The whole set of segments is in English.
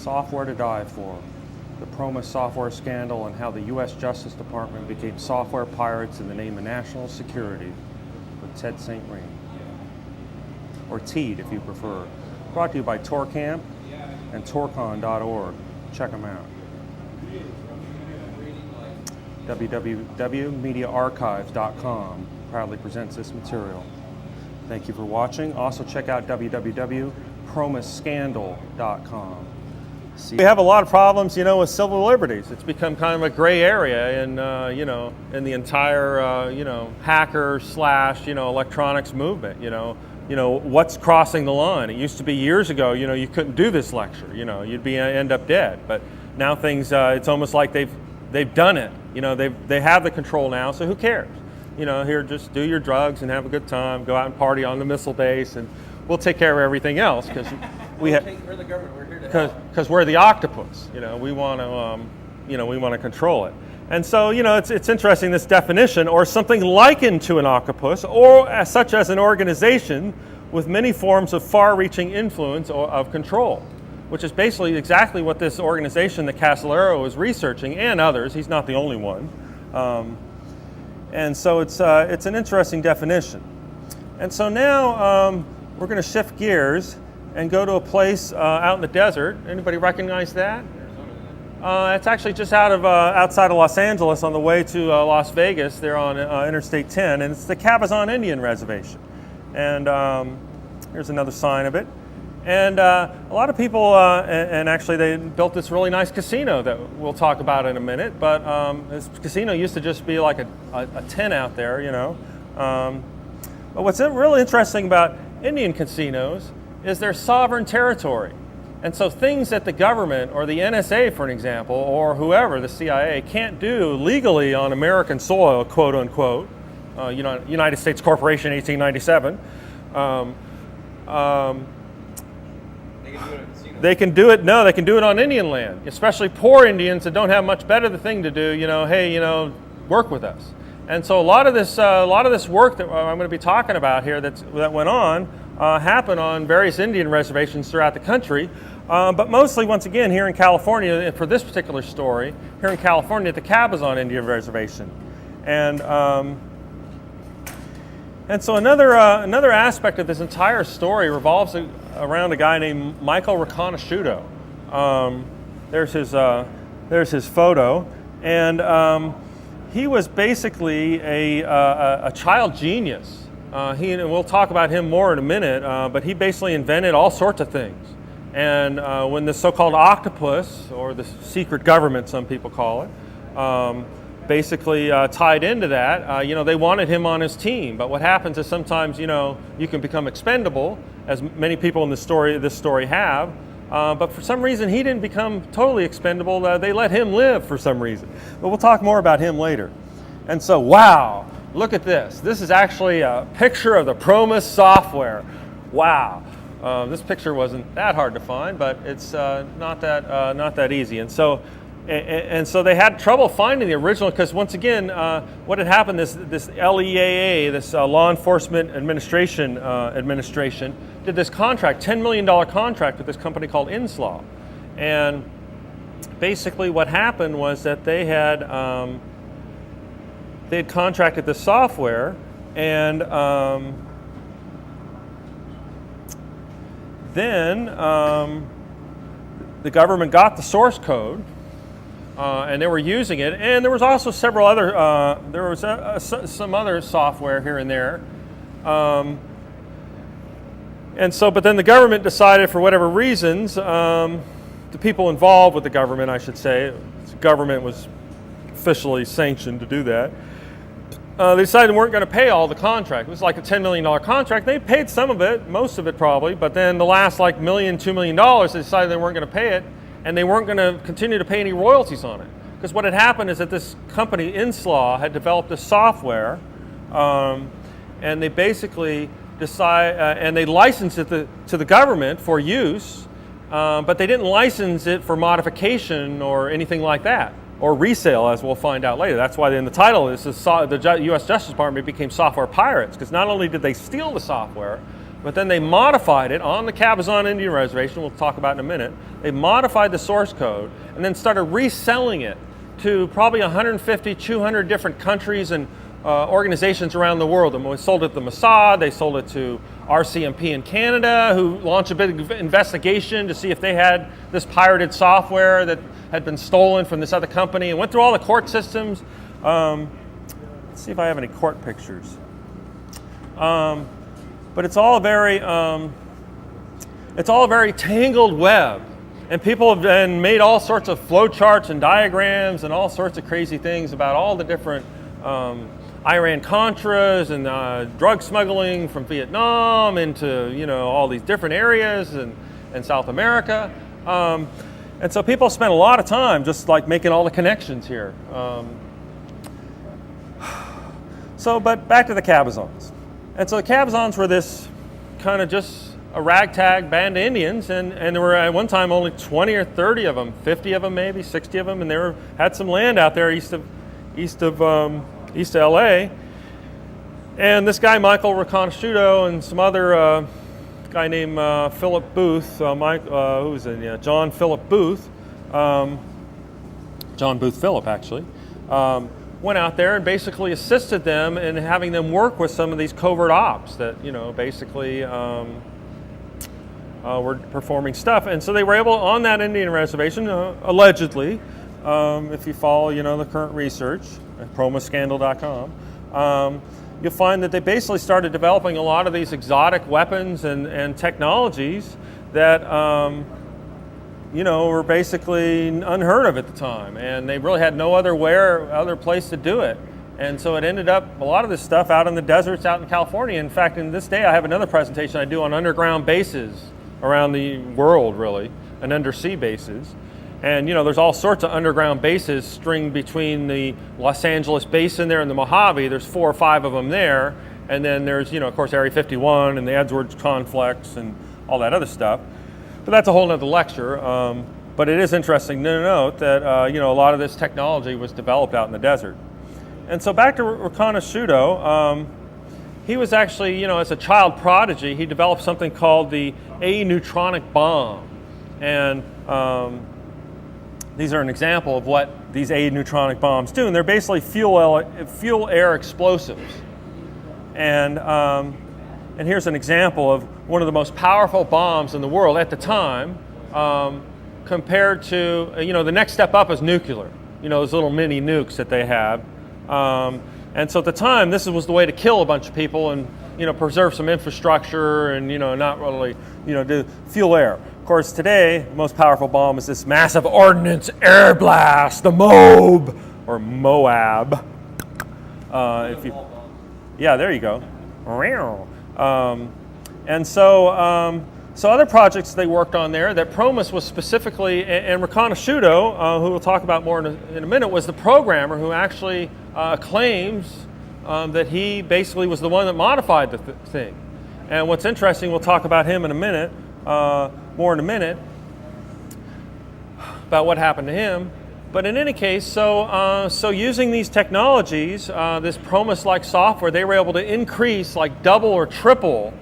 Software to Die For, the PROMIS software scandal and how the U.S. Justice Department became software pirates in the name of national security, with Ted St. Rein. Or Teed, if you prefer. Brought to you by ToorCamp and ToorCon.org. Check them out. www.mediaarchive.com proudly presents this material. Thank you for watching. Also check out www.promisscandal.com. We have a lot of problems, with civil liberties. It's become kind of a gray area in, in the entire, hacker / electronics movement. What's crossing the line? It used to be years ago, you couldn't do this lecture. You'd end up dead. But now things, it's almost like they've done it. They have the control now. So who cares? Here, just do your drugs and have a good time. Go out and party on the missile base, and we'll take care of everything else because we're the government. We're here to help. Because we're the octopus. We want to, we want to control it. And so, it's interesting, this definition, or something likened to an octopus, or such as an organization with many forms of far-reaching influence or of control, which is basically exactly what this organization that Casolaro is researching, and others. He's not the only one. And so it's an interesting definition. And so now we're going to shift gears and go to a place out in the desert. Anybody recognize that? It's actually just outside of Los Angeles on the way to Las Vegas. They're on Interstate 10, and it's the Cabazon Indian Reservation. And here's another sign of it. And a lot of people, and actually they built this really nice casino that we'll talk about in a minute, but this casino used to just be like a tent out there, But what's really interesting about Indian casinos is their sovereign territory. And so things that the government or the NSA, for an example, or whoever, the CIA, can't do legally on American soil, quote unquote, United States Corporation, 1897, they can do it. No, they can do it on Indian land, especially poor Indians that don't have much better thing to do. Hey, work with us. And so a lot of this work that I'm going to be talking about here that went on happened on various Indian reservations throughout the country, but mostly, once again, here in California. For this particular story, here in California at the Cabazon Indian Reservation, and so another aspect of this entire story revolves around a guy named Michael Riconosciuto. There's his photo, and he was basically a child genius. And we'll talk about him more in a minute, but he basically invented all sorts of things. And when the so-called octopus, or the secret government, some people call it, basically tied into that, they wanted him on his team. But what happens is sometimes, you can become expendable, as many people in this story have. But for some reason, he didn't become totally expendable. They let him live for some reason. But we'll talk more about him later. And so, wow, look at this. This is actually a picture of the PROMIS software. Wow. This picture wasn't that hard to find, but it's not that easy. And so they had trouble finding the original because, once again, what had happened, this LEAA, this Law Enforcement Administration did this contract, $10 million contract with this company called Inslaw. And basically what happened was that they had contracted the software, and then the government got the source code, and they were using it. And there was also several other, some other software here and there. But then the government decided, for whatever reasons, the people involved with the government, I should say, the government was officially sanctioned to do that. They decided they weren't going to pay all the contract. It was like a $10 million contract. They paid some of it, most of it probably, but then the last $1 million, $2 million, they decided they weren't going to pay it, and they weren't going to continue to pay any royalties on it. Because what had happened is that this company, Inslaw, had developed this software, and they basically and they licensed it to the government for use, but they didn't license it for modification or anything like that, or resale, as we'll find out later. That's why in the title this is the U.S. Justice Department became software pirates, because not only did they steal the software, but then they modified it on the Cabazon Indian Reservation, we'll talk about in a minute. They modified the source code and then started reselling it to probably 150, 200 different countries and organizations around the world. And we sold it to Mossad, they sold it to RCMP in Canada, who launched a big investigation to see if they had this pirated software that had been stolen from this other company, and went through all the court systems. Let's see if I have any court pictures. But it's all a very tangled web. And people have then made all sorts of flowcharts and diagrams and all sorts of crazy things about all the different Iran-Contras and drug smuggling from Vietnam into all these different areas and South America. And so people spent a lot of time just like making all the connections here. But back to the Cabazons. And so the Cabazons were this kind of just a ragtag band of Indians, and there were at one time only 20 or 30 of them, 50 of them maybe, 60 of them, and they had some land out there east of LA. And this guy Michael Riconosciuto and some other guy named Philip Booth, John Philip Booth, John Booth Phillip actually, went out there and basically assisted them in having them work with some of these covert ops that basically were performing stuff. And so they were able, on that Indian reservation, allegedly, if you follow the current research at PROMISscandal.com, you'll find that they basically started developing a lot of these exotic weapons and technologies that were basically unheard of at the time, and they really had no other place to do it. And so it ended up, a lot of this stuff out in the deserts out in California. In fact, in this day I have another presentation I do on underground bases around the world, really, and undersea bases. And there's all sorts of underground bases stringed between the Los Angeles basin there and the Mojave. There's 4 or 5 of them there. And then there's, of course, Area 51 and the Edwards Conflicts and all that other stuff. But that's a whole nother lecture. But it is interesting to note that, a lot of this technology was developed out in the desert. And so back to Riconosciuto, he was actually, as a child prodigy, he developed something called the A-neutronic bomb. And these are an example of what these A-neutronic bombs do. And they're basically fuel-air explosives. And here's an example of one of the most powerful bombs in the world at the time, compared to, the next step up is nuclear. Those little mini nukes that they have. And so at the time, this was the way to kill a bunch of people and, preserve some infrastructure and, not really, do fuel air. Of course, today, the most powerful bomb is this massive ordnance air blast, the MOAB, or Moab. Yeah, there you go. And so other projects they worked on there that PROMIS was specifically, and Riconosciuto, who we'll talk about more in a minute, was the programmer who actually claims that he basically was the one that modified the thing. And what's interesting, we'll talk about him in a minute, more in a minute, about what happened to him. But in any case, so using these technologies, this PROMIS-like software, they were able to increase, like double or triple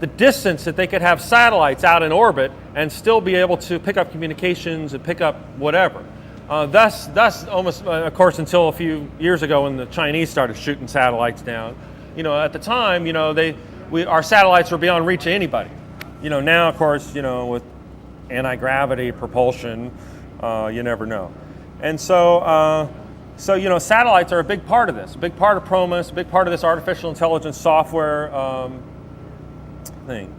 the distance that they could have satellites out in orbit and still be able to pick up communications and pick up whatever. Thus almost, of course, until a few years ago when the Chinese started shooting satellites down. At the time, our satellites were beyond reach of anybody. Now, of course, with anti-gravity propulsion, you never know. And so satellites are a big part of this, a big part of PROMIS, a big part of this artificial intelligence software thing.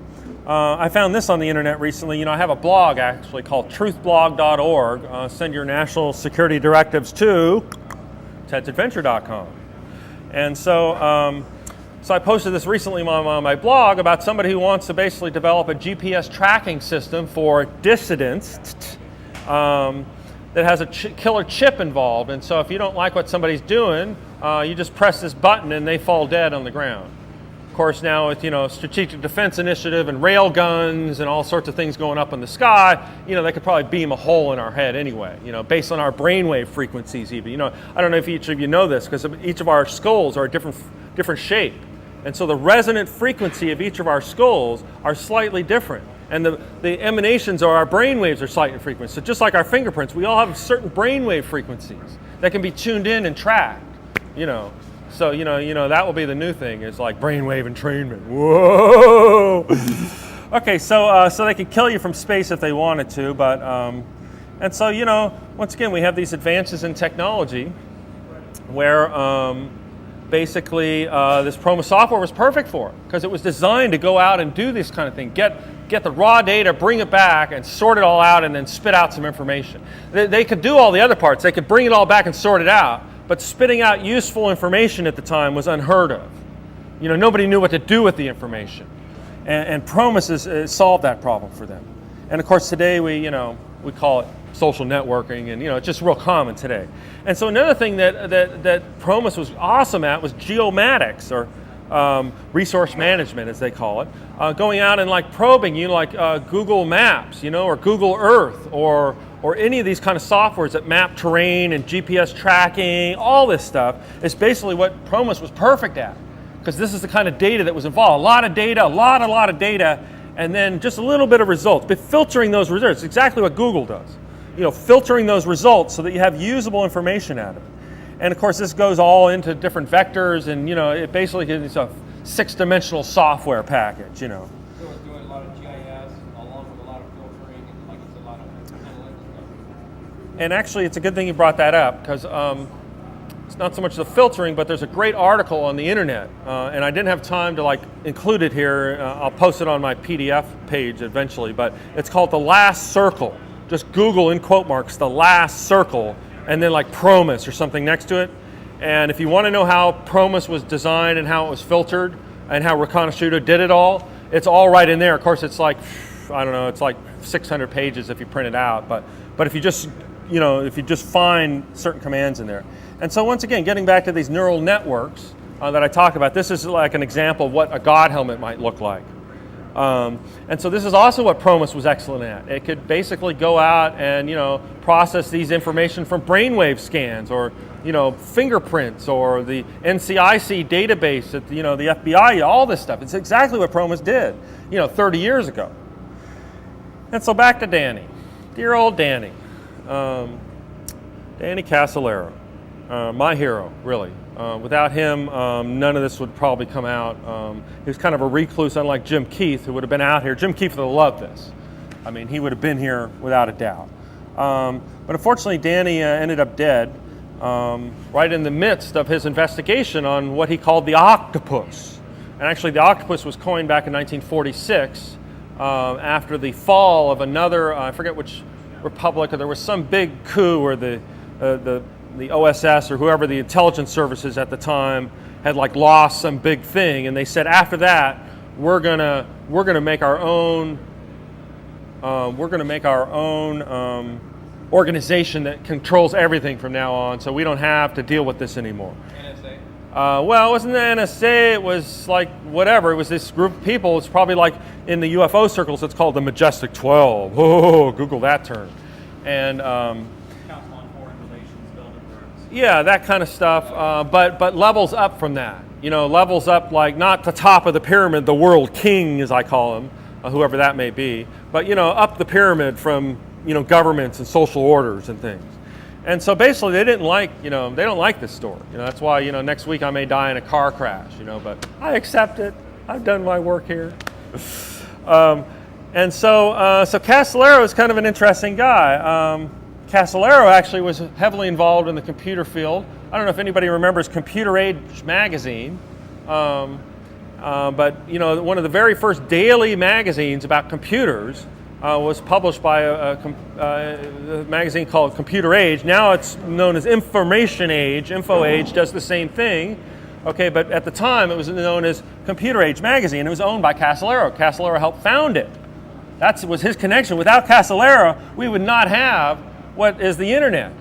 I found this on the internet recently. I have a blog actually called truthblog.org. Send your national security directives to TedsAdventure.com. And so I posted this recently on my blog about somebody who wants to basically develop a GPS tracking system for dissidents that has a killer chip involved. And so if you don't like what somebody's doing, you just press this button and they fall dead on the ground. Of course, now with Strategic Defense Initiative and rail guns and all sorts of things going up in the sky, they could probably beam a hole in our head anyway. Based on our brainwave frequencies, even. I don't know if each of you know this, because each of our skulls are a different shape, And so the resonant frequency of each of our skulls are slightly different. And the emanations of our brain waves are slightly different. So just like our fingerprints, we all have certain brainwave frequencies that can be tuned in and tracked, you know. So, you know, that will be the new thing, is like brainwave entrainment. Whoa! Okay, so they could kill you from space if they wanted to, but, and so, you know, once again, we have these advances in technology where basically this PROMIS software was perfect for it, because it was designed to go out and do this kind of thing, get the raw data, bring it back, and sort it all out, and then spit out some information. They could do all the other parts. They could bring it all back and sort it out, but spitting out useful information at the time was unheard of. You know, nobody knew what to do with the information. And PROMIS has solved that problem for them. And of course today we call it social networking, and it's just real common today. And so another thing that PROMIS was awesome at was geomatics, or resource management as they call it. Going out and like probing, like Google Maps, or Google Earth, or any of these kind of softwares that map terrain and GPS tracking, all this stuff is basically what PROMIS was perfect at. Because this is the kind of data that was involved. A lot of data, a lot of data, and then just a little bit of results. But filtering those results, exactly what Google does. Filtering those results so that you have usable information out of it. And of course, this goes all into different vectors, and it basically is a 6-dimensional software package. So it's doing a lot of GIS along with a lot of filtering, and like it's a lot of analytics stuff. And actually, it's a good thing you brought that up, because it's not so much the filtering, but there's a great article on the internet, and I didn't have time to include it here. I'll post it on my PDF page eventually, but it's called The Last Circle. Just Google, in quote marks, The Last Circle, and then PROMIS or something next to it. And if you want to know how PROMIS was designed and how it was filtered and how Riconosciuto did it all, it's all right in there. Of course, it's it's like 600 pages if you print it out, but if you just if you just find certain commands in there. And so once again, getting back to these neural networks that I talk about, this is like an example of what a God helmet might look like. And so this is also what PROMIS was excellent at. It could basically go out and process these information from brainwave scans, or fingerprints, or the NCIC database at the FBI, all this stuff. It's exactly what PROMIS did 30 years ago. And so back to Danny, dear old Danny. Danny Casolaro, my hero, really. Without him, none of this would probably come out. He was kind of a recluse, unlike Jim Keith, who would have been out here. Jim Keith would have loved this. I mean, he would have been here without a doubt. But unfortunately, Danny ended up dead right in the midst of his investigation on what he called the octopus. And actually, the octopus was coined back in 1946 after the fall of another, I forget which republic, or there was some big coup where the OSS or whoever the intelligence services at the time had lost some big thing, and they said after that we're gonna make our own organization that controls everything from now on, so we don't have to deal with this anymore. NSA? Well, it wasn't the NSA. It was whatever. It was this group of people. It's probably in the UFO circles. It's called the Majestic 12. Oh, Google that term. And yeah, that kind of stuff, but levels up from that. Levels up not the top of the pyramid, the world king, as I call him, whoever that may be, but up the pyramid from governments and social orders and things. And so basically, they didn't they don't like this story. That's why next week I may die in a car crash. But I accept it. I've done my work here. And so Casolaro is kind of an interesting guy. Casolaro actually was heavily involved in the computer field. I don't know if anybody remembers Computer Age magazine, but one of the very first daily magazines about computers was published by a magazine called Computer Age. Now it's known as Information Age. Info Age does the same thing. Okay, but at the time it was known as Computer Age magazine. It was owned by Casolaro. Casolaro helped found it. That was his connection. Without Casolaro, we would not have what is the internet.